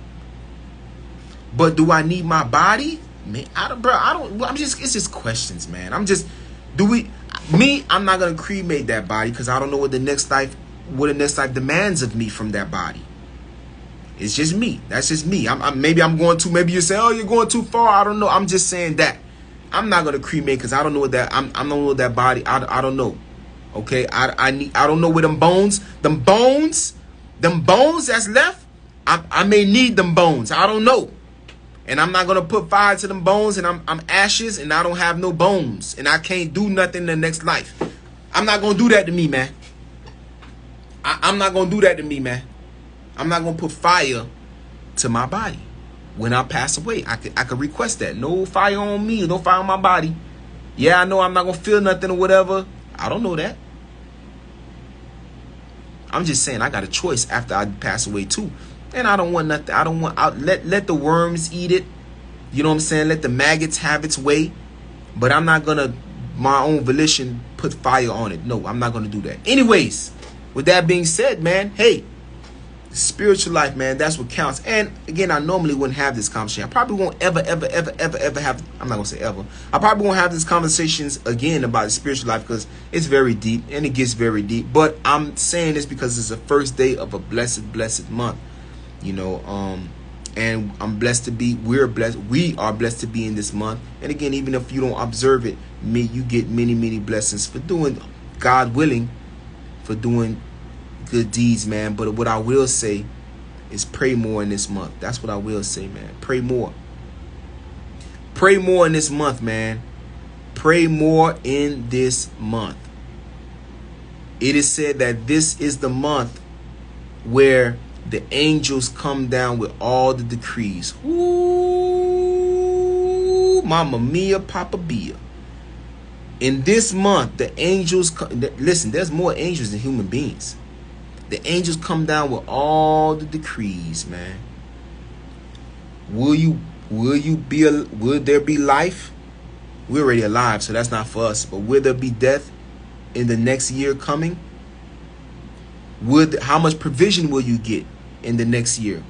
But do I need my body? Man, I don't. It's just questions, man. I'm not gonna cremate that body because I don't know what the next life demands of me from that body. It's just me. That's just me. Maybe you say, oh, you're going too far. I don't know. I'm just saying that I'm not gonna cremate because I don't know what that. I don't know that body. I don't know. Okay. I don't know where them bones that's left. I may need them bones. I don't know. And I'm not gonna put fire to them bones, and I'm ashes, and I don't have no bones, and I can't do nothing in the next life. I'm not gonna do that to me, man. I'm not gonna do that to me, man. I'm not gonna put fire to my body when I pass away. I could request that. No fire on me, no fire on my body. Yeah, I know I'm not gonna feel nothing or whatever. I don't know that. I'm just saying I got a choice after I pass away too. And I don't want nothing. Let the worms eat it. You know what I'm saying? Let the maggots have its way. But I'm not gonna, my own volition, put fire on it. No, I'm not gonna do that. Anyways, with that being said, man, hey, spiritual life, man, that's what counts. And again, I normally wouldn't have this conversation. I probably won't ever have. I'm not gonna say ever. I probably won't have these conversations again about the spiritual life because it's very deep and it gets very deep. But I'm saying this because it's the first day of a blessed month. You know, and we are blessed to be in this month. And again, even if you don't observe it, you get many blessings for doing, God willing, for doing good deeds, man. But what I will say is pray more in this month. That's what I will say, man. Pray more. Pray more in this month, man. Pray more in this month. It is said that this is the month where the angels come down with all the decrees. Ooh, Mama Mia, Papa Bia. In this month, the angels listen, there's more angels than human beings. The angels come down with all the decrees, man. Will there be life? We're already alive, so that's not for us. But will there be death in the next year coming? How much provision will you get in the next year?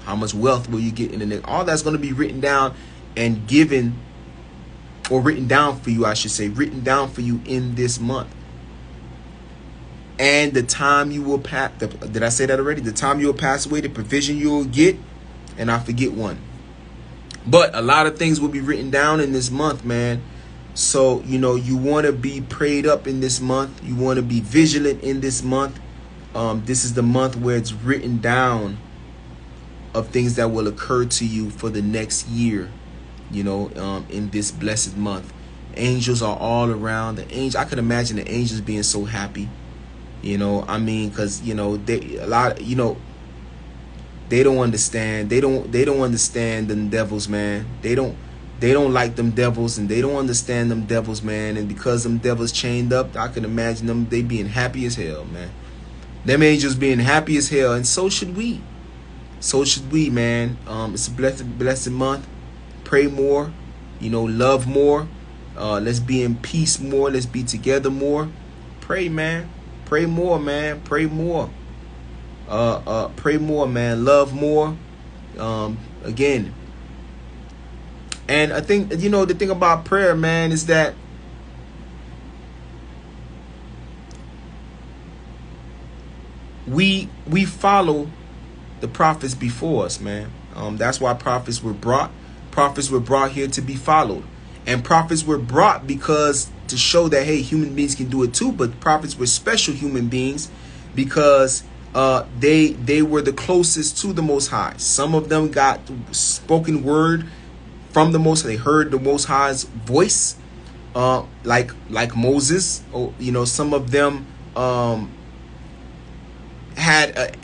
How much wealth will you get in the next? All that's going to be written down and given, or written down for you, I should say, written down for you in this month. And the time you will pass, did I say that already? The time you will pass away, the provision you will get, and I forget one. But a lot of things will be written down in this month, man. So, you know, you want to be prayed up in this month. You want to be vigilant in this month. This is the month where it's written down of things that will occur to you for the next year, you know, in this blessed month. Angels are all around. I could imagine the angels being so happy, you know, I mean, because, you know, they don't understand. They don't understand them devils, man. They don't like them devils, and they don't understand them devils, man. And because them devils chained up, I can imagine them, they being happy as hell, man. Them angels being happy as hell, and so should we. So should we, man. It's a blessed month. Pray more, you know, love more. Let's be in peace more. Let's be together more. Pray, man. Pray more, man. Pray more. Pray more, man. Love more. Again. And I think, you know, the thing about prayer, man, is that we follow the prophets before us, man. That's why prophets were brought. Prophets were brought here to be followed. And prophets were brought because to show that, hey, human beings can do it too. But prophets were special human beings because they were the closest to the Most High. Some of them got spoken word from the Most High. They heard the Most High's voice, like Moses. Or, you know, some of them had an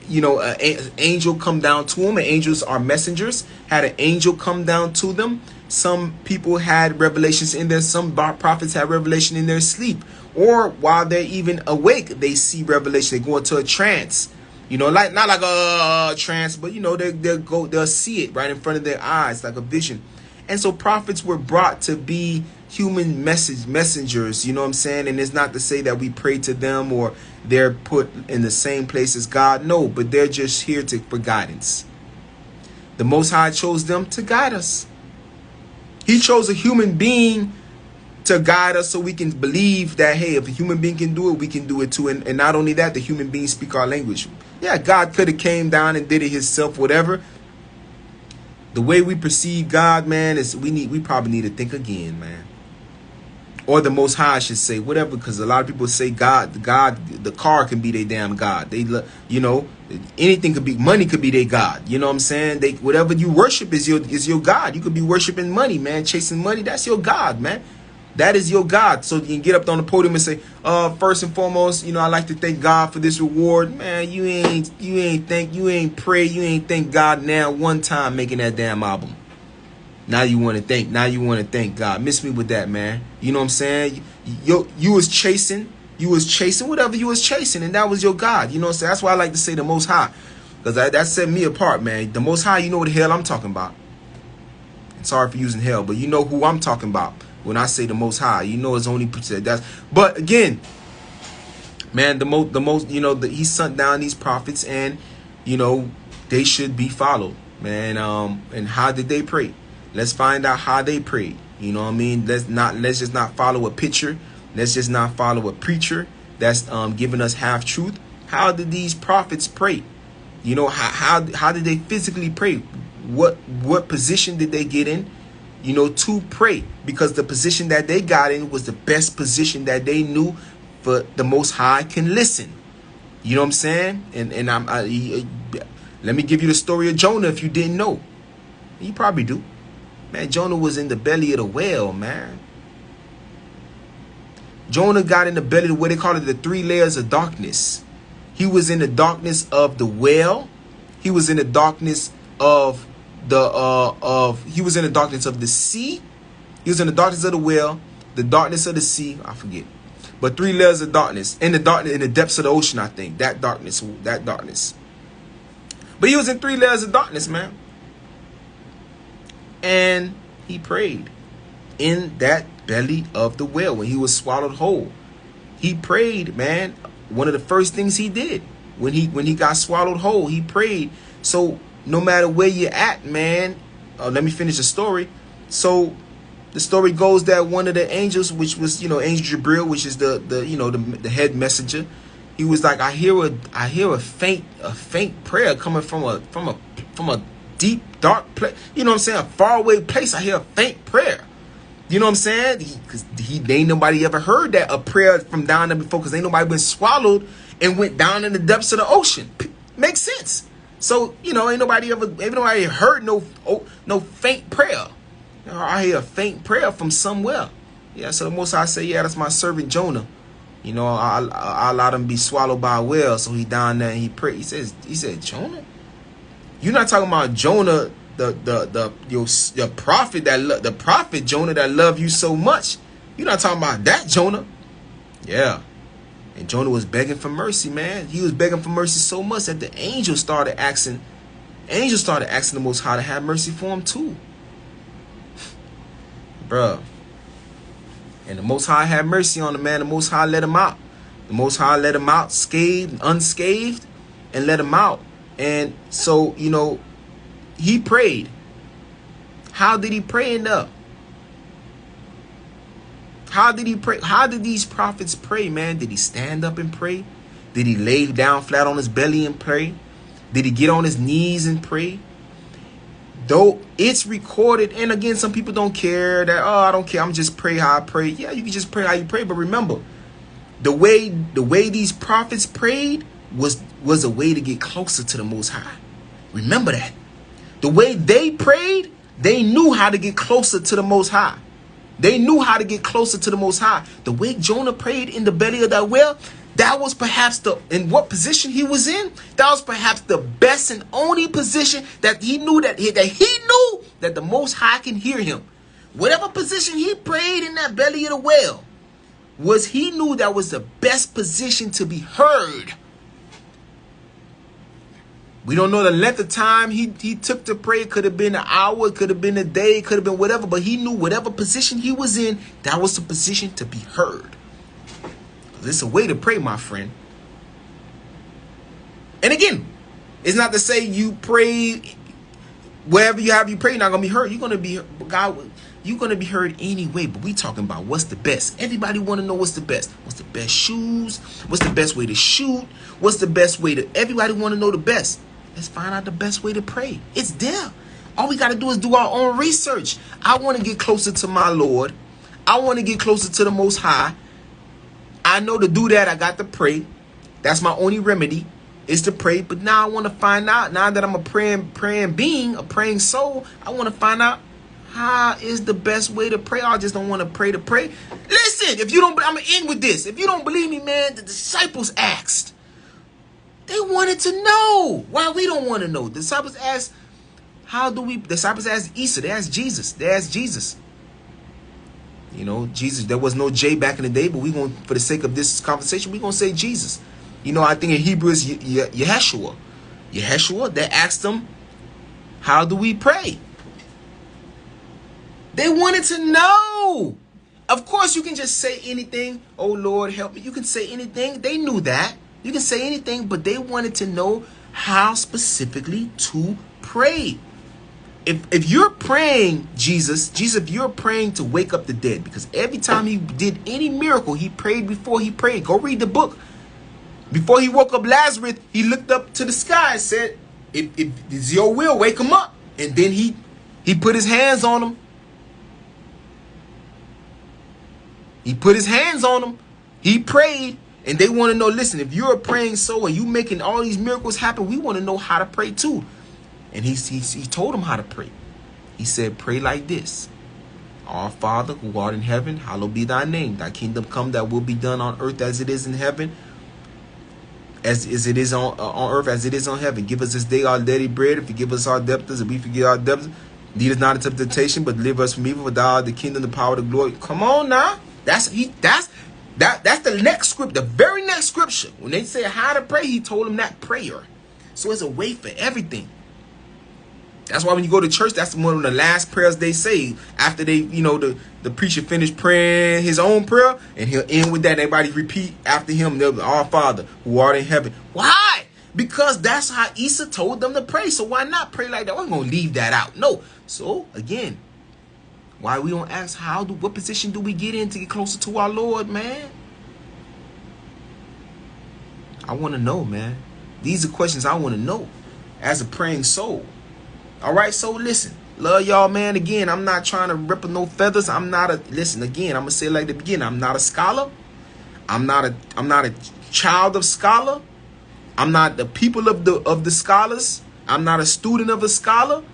angel come down to them. And angels are messengers. Had an angel come down to them. Some people had revelations in their. Some prophets had revelation in their sleep, or while they're even awake, they see revelation. They go into a trance. Like not like a trance, but they'll see it right in front of their eyes, like a vision. And so prophets were brought to be human messengers, you know what I'm saying? And it's not to say that we pray to them or they're put in the same place as God. No, but they're just here for guidance. The Most High chose them to guide us. He chose a human being to guide us so we can believe that, hey, if a human being can do it, we can do it too. And not only that, the human beings speak our language. Yeah, God could have came down and did it himself, whatever. The way we perceive God, man, is we probably need to think again, man. Or the Most High should say, whatever, because a lot of people say God, the car can be their damn God. Anything could be, money could be their God. You know what I'm saying? Whatever you worship is your God. You could be worshiping money, man, chasing money. That's your God, man. That is your God. So you can get up on the podium and say, first and foremost, I like to thank God for this reward. Man, you ain't pray, you ain't thank God now one time making that damn album. Now you want to thank God. Miss me with that, man. You know what I'm saying? You was chasing whatever you was chasing, and that was your God. You know what I'm saying? That's why I like to say the Most High, because that set me apart, man. The Most High, you know what the hell I'm talking about. Sorry for using hell, but you know who I'm talking about when I say the Most High. You know it's only that's. But again, man, he sent down these prophets, and they should be followed, man. And how did they pray? Let's find out how they prayed. You know what I mean? Let's just not follow a picture. Let's just not follow a preacher that's giving us half truth. How did these prophets pray? How did they physically pray? What position did they get in? To pray, because the position that they got in was the best position that they knew for the Most High can listen. You know what I'm saying? And let me give you the story of Jonah if you didn't know. You probably do. Man, Jonah was in the belly of the whale, man. Jonah got in the belly of what they call it, the 3 layers of darkness. He was in the darkness of the whale. He was in the darkness of he was in the darkness of the sea. He was in the darkness of the whale, the darkness of the sea. I forget, but 3 layers of darkness in the depths of the ocean. I think that darkness. But he was in 3 layers of darkness, man. And he prayed in that belly of the whale when he was swallowed whole. He prayed, man. One of the first things he did when he got swallowed whole, he prayed. So no matter where you're at, man, let me finish the story. So the story goes that one of the angels, which was, Angel Jabril, which is the head messenger, he was like, I hear a faint prayer coming from a deep, dark place. You know what I'm saying? A faraway place. I hear a faint prayer. You know what I'm saying? Because ain't nobody ever heard that, a prayer from down there before, because ain't nobody been swallowed and went down in the depths of the ocean. Makes sense. So, ain't nobody heard no faint prayer. I hear a faint prayer from somewhere. Yeah, so the Most High say, yeah, that's my servant Jonah. I allowed him to be swallowed by a whale. So he down there and he prayed. He said, Jonah? You're not talking about Jonah, your prophet, the prophet Jonah that loved you so much. You're not talking about that Jonah. Yeah. And Jonah was begging for mercy, man. He was begging for mercy so much that the angels started asking the Most High to have mercy for him too. Bruh. And the Most High had mercy on the man. The Most High let him out. The Most High let him out unscathed, and let him out. And so, he prayed. How did he pray enough? How did he pray? How did these prophets pray, man? Did he stand up and pray? Did he lay down flat on his belly and pray? Did he get on his knees and pray? Though it's recorded, and again, some people don't care that, I don't care, I'm just pray how I pray. Yeah, you can just pray how you pray, but remember, the way these prophets prayed was a way to get closer to the Most High. Remember that. The way they prayed, they knew how to get closer to the Most High. They knew how to get closer to the Most High. The way Jonah prayed in the belly of that whale, That was perhaps in what position he was in, that was perhaps the best and only position that he knew that the Most High can hear him. Whatever position he prayed in that belly of the whale, he knew that was the best position to be heard. We don't know the length of time he took to pray. It could have been an hour, it could have been a day, it could have been whatever, but he knew whatever position he was in, that was the position to be heard. It's a way to pray, my friend. And again, it's not to say you pray wherever you pray, you're not gonna be heard. You're gonna be heard anyway. But we talking about what's the best. Everybody want to know what's the best. What's the best shoes? What's the best way to shoot? What's the best way to? Everybody want to know the best. Let's find out the best way to pray. It's there. All we got to do is do our own research. I want to get closer to my Lord. I want to get closer to the Most High. I know to do that, I got to pray. That's my only remedy, is to pray. But now I want to find out, now that I'm a praying being, a praying soul, I want to find out how is the best way to pray. I just don't want to pray to pray. Listen, if you don't, I'm going to end with this. If you don't believe me, man, the disciples asked. They wanted to know why we don't want to know. The disciples asked, disciples asked Isa, they asked Jesus. You know, Jesus, there was no J back in the day, but we going, for the sake of this conversation, we're going to say Jesus. You know, I think in Hebrew is Yeshua. Yeshua, they asked him, how do we pray? They wanted to know. Of course, you can just say anything. Oh, Lord, help me. You can say anything. They knew that. You can say anything, but they wanted to know how specifically to pray. If you're praying, Jesus, if you're praying to wake up the dead, because every time he did any miracle, he prayed before he prayed. Go read the book. Before he woke up Lazarus, he looked up to the sky and said, if it's your will, wake him up. And then he put his hands on him. He put his hands on him. He prayed. And they want to know, listen, if you're a praying soul and you making all these miracles happen, we want to know how to pray too. And he told them how to pray. He said, pray like this. Our Father who art in heaven, hallowed be thy name. Thy kingdom come, that will be done on earth as it is in heaven. As it is on earth as it is on heaven. Give us this day our daily bread. If you give us our debtors, and we forgive our debtors. Lead us not into temptation, but deliver us from evil. For thou art the kingdom, the power, the glory. Come on now. That's the next script, the very next scripture. When they say how to pray, he told them that prayer. So it's a way for everything. That's why when you go to church, that's one of the last prayers they say after they, the preacher finished praying his own prayer, and he'll end with that. Everybody repeat after him, our Father who art in heaven. Why? Because that's how Isa told them to pray. So why not pray like that? We're going to leave that out. No. So again, why we don't ask what position do we get in to get closer to our Lord, man? I want to know, man. These are questions I want to know as a praying soul. All right, so listen, love y'all, man. Again, I'm not trying to rip no feathers. Listen, again, I'm gonna say it like the beginning. I'm not a scholar. I'm not a child of scholar. I'm not the people of the scholars. I'm not a student of a scholar.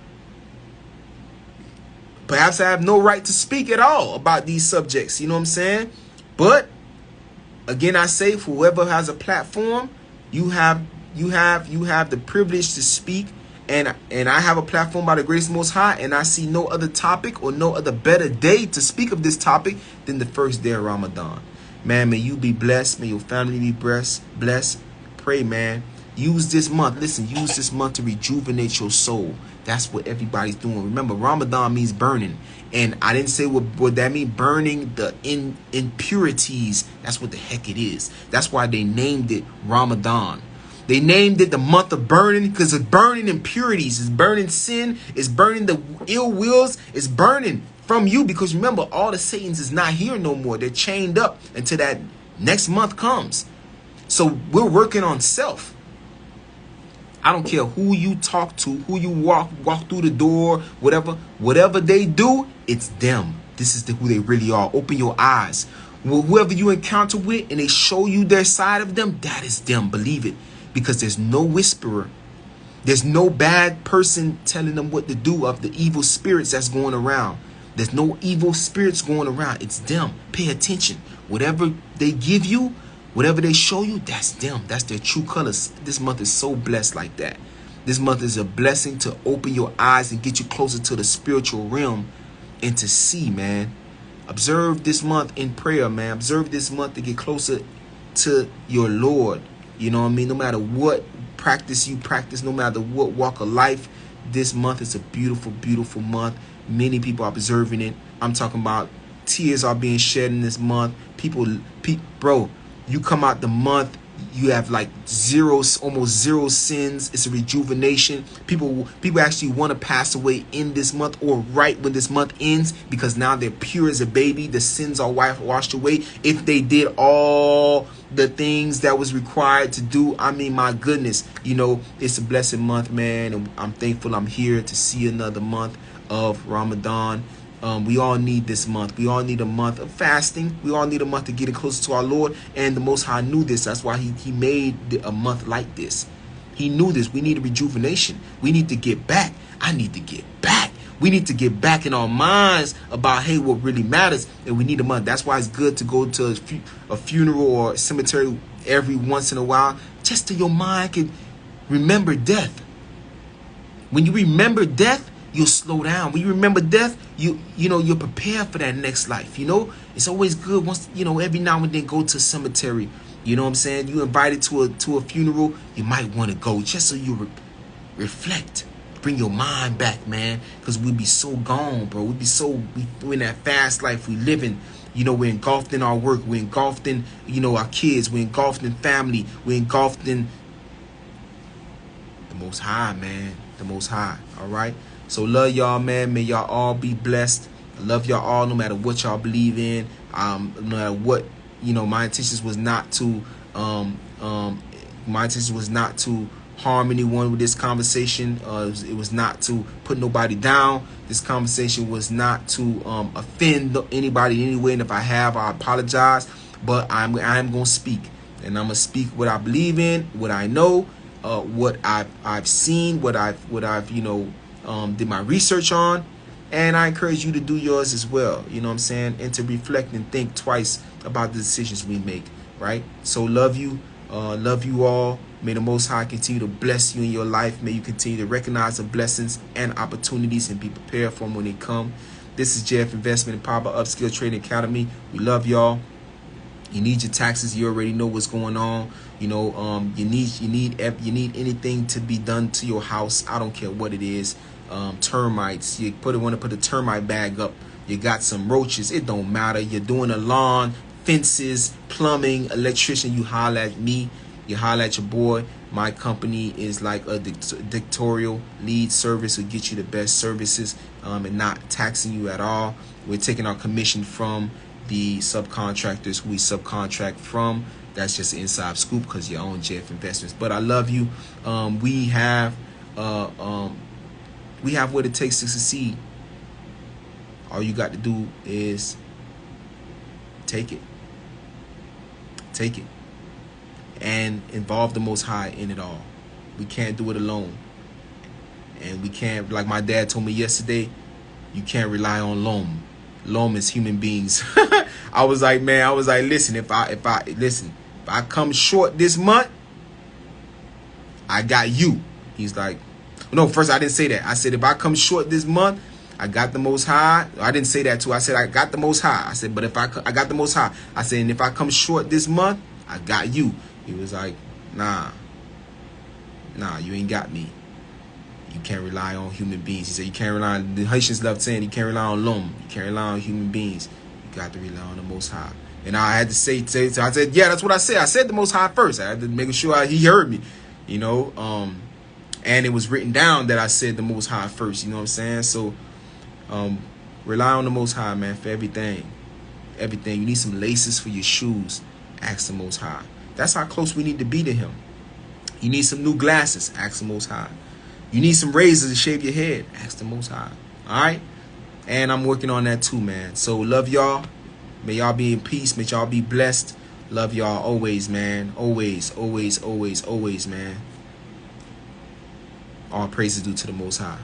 Perhaps I have no right to speak at all about these subjects. You know what I'm saying? But again, I say, for whoever has a platform, you have the privilege to speak. And I have a platform by the grace of the Most High, and I see no other topic or no other better day to speak of this topic than the first day of Ramadan. Man, may you be blessed. May your family be blessed. Pray, man. Use this month. Listen, use this month to rejuvenate your soul. That's what everybody's doing. Remember, Ramadan means burning. And I didn't say what that means, burning the impurities. That's what the heck it is. That's why they named it Ramadan. They named it the month of burning because it's burning impurities. It's burning sin. It's burning the ill wills. It's burning from you because remember, all the Satans is not here no more. They're chained up until that next month comes. So we're working on self. I don't care who you talk to, who you walk through the door, whatever they do, it's them. This is who they really are. Open your eyes. Whoever you encounter with and they show you their side of them, that is them. Believe it. Because there's no whisperer. There's no bad person telling them what to do of the evil spirits that's going around. There's no evil spirits going around. It's them. Pay attention. Whatever they give you, Whatever they show you, that's them. That's their true colors. This month is so blessed like that. This month is a blessing to open your eyes and get you closer to the spiritual realm and to see, man. Observe this month in prayer, man. Observe this month to get closer to your Lord. You know what I mean? No matter what practice you practice, no matter what walk of life, this month is a beautiful, beautiful month. Many people are observing it. I'm talking about tears are being shed in this month. Bro, you come out the month, you have like almost zero sins. It's a rejuvenation. People actually want to pass away in this month or right when this month ends, because now they're pure as a baby. The sins are washed away. If they did all the things that was required to do, I mean, my goodness, you know, it's a blessed month, man. And I'm thankful I'm here to see another month of Ramadan. We all need this month. We all need a month of fasting. We all need a month to get closer to our Lord. And the Most High knew this. That's why he made a month like this. He knew this. We need a rejuvenation. We need to get back. I need to get back. We need to get back in our minds about, hey, what really matters. And we need a month. That's why it's good to go to a funeral or a cemetery every once in a while, just so your mind can remember death. When you remember death, you'll slow down. When you remember death, you're prepared for that next life. You know, it's always good once, every now and then go to a cemetery. You know what I'm saying? You invited to a funeral, you might want to go just so you reflect. Bring your mind back, man, because we be so gone, bro. We in that fast life we living. We're engulfed in our work. We're engulfed in, our kids. We're engulfed in family. We're engulfed in the Most High, man. The Most High. All right. So love y'all, man. May y'all all be blessed. I love y'all all, no matter what y'all believe in. No matter what, my intentions was not to harm anyone with this conversation. It was not to put nobody down. This conversation was not to offend anybody in any way. And if I have, I apologize. But I am gonna speak, and I'm gonna speak what I believe in, what I know, what I've seen, what I've did my research on, and I encourage you to do yours as well. You know what I'm saying? And to reflect and think twice about the decisions we make. Right? So love you all. May the Most High continue to bless you in your life. May you continue to recognize the blessings and opportunities and be prepared for them when they come. This is JF Investment and Power Upskill Trading Academy. We love y'all. You need your taxes. You already know what's going on. You need anything to be done to your house. I don't care what it is. Termites. You want to put a termite bag up. You got some roaches. It don't matter. You're doing a lawn, fences, plumbing, electrician. You holler at me. You holler at your boy. My company is like a dictatorial lead service to get you the best services and not taxing you at all. We're taking our commission from the subcontractors who we subcontract from. That's just an inside scoop because you own JF Investments. But I love you. We have what it takes to succeed. All you got to do is take it. Take it. And involve the Most High in it all. We can't do it alone. And we can't, like my dad told me yesterday, you can't rely on loam. Loam is human beings. I was like, listen, if I come short this month, I got you. He's like, no, first I didn't say that. I said, if I come short this month, I got the Most High. I didn't say that too. I said, I got the Most High. I said, but if I got the Most High. I said, and if I come short this month, I got you. He was like, nah, you ain't got me. You can't rely on human beings. He said, you can't rely on, the Haitians love saying, you can't rely on loam. You can't rely on human beings. You got to rely on the Most High. And I had to say, so I said, yeah, that's what I said. I said the Most High first. I had to make sure he heard me, and it was written down that I said the Most High first, you know what I'm saying? So, rely on the Most High, man, for everything. Everything. You need some laces for your shoes. Ask the Most High. That's how close we need to be to him. You need some new glasses. Ask the Most High. You need some razors to shave your head. Ask the Most High. All right? And I'm working on that too, man. So love y'all. May y'all be in peace. May y'all be blessed. Love y'all always, man. Always, always, always, always, man. All praises due to the Most High.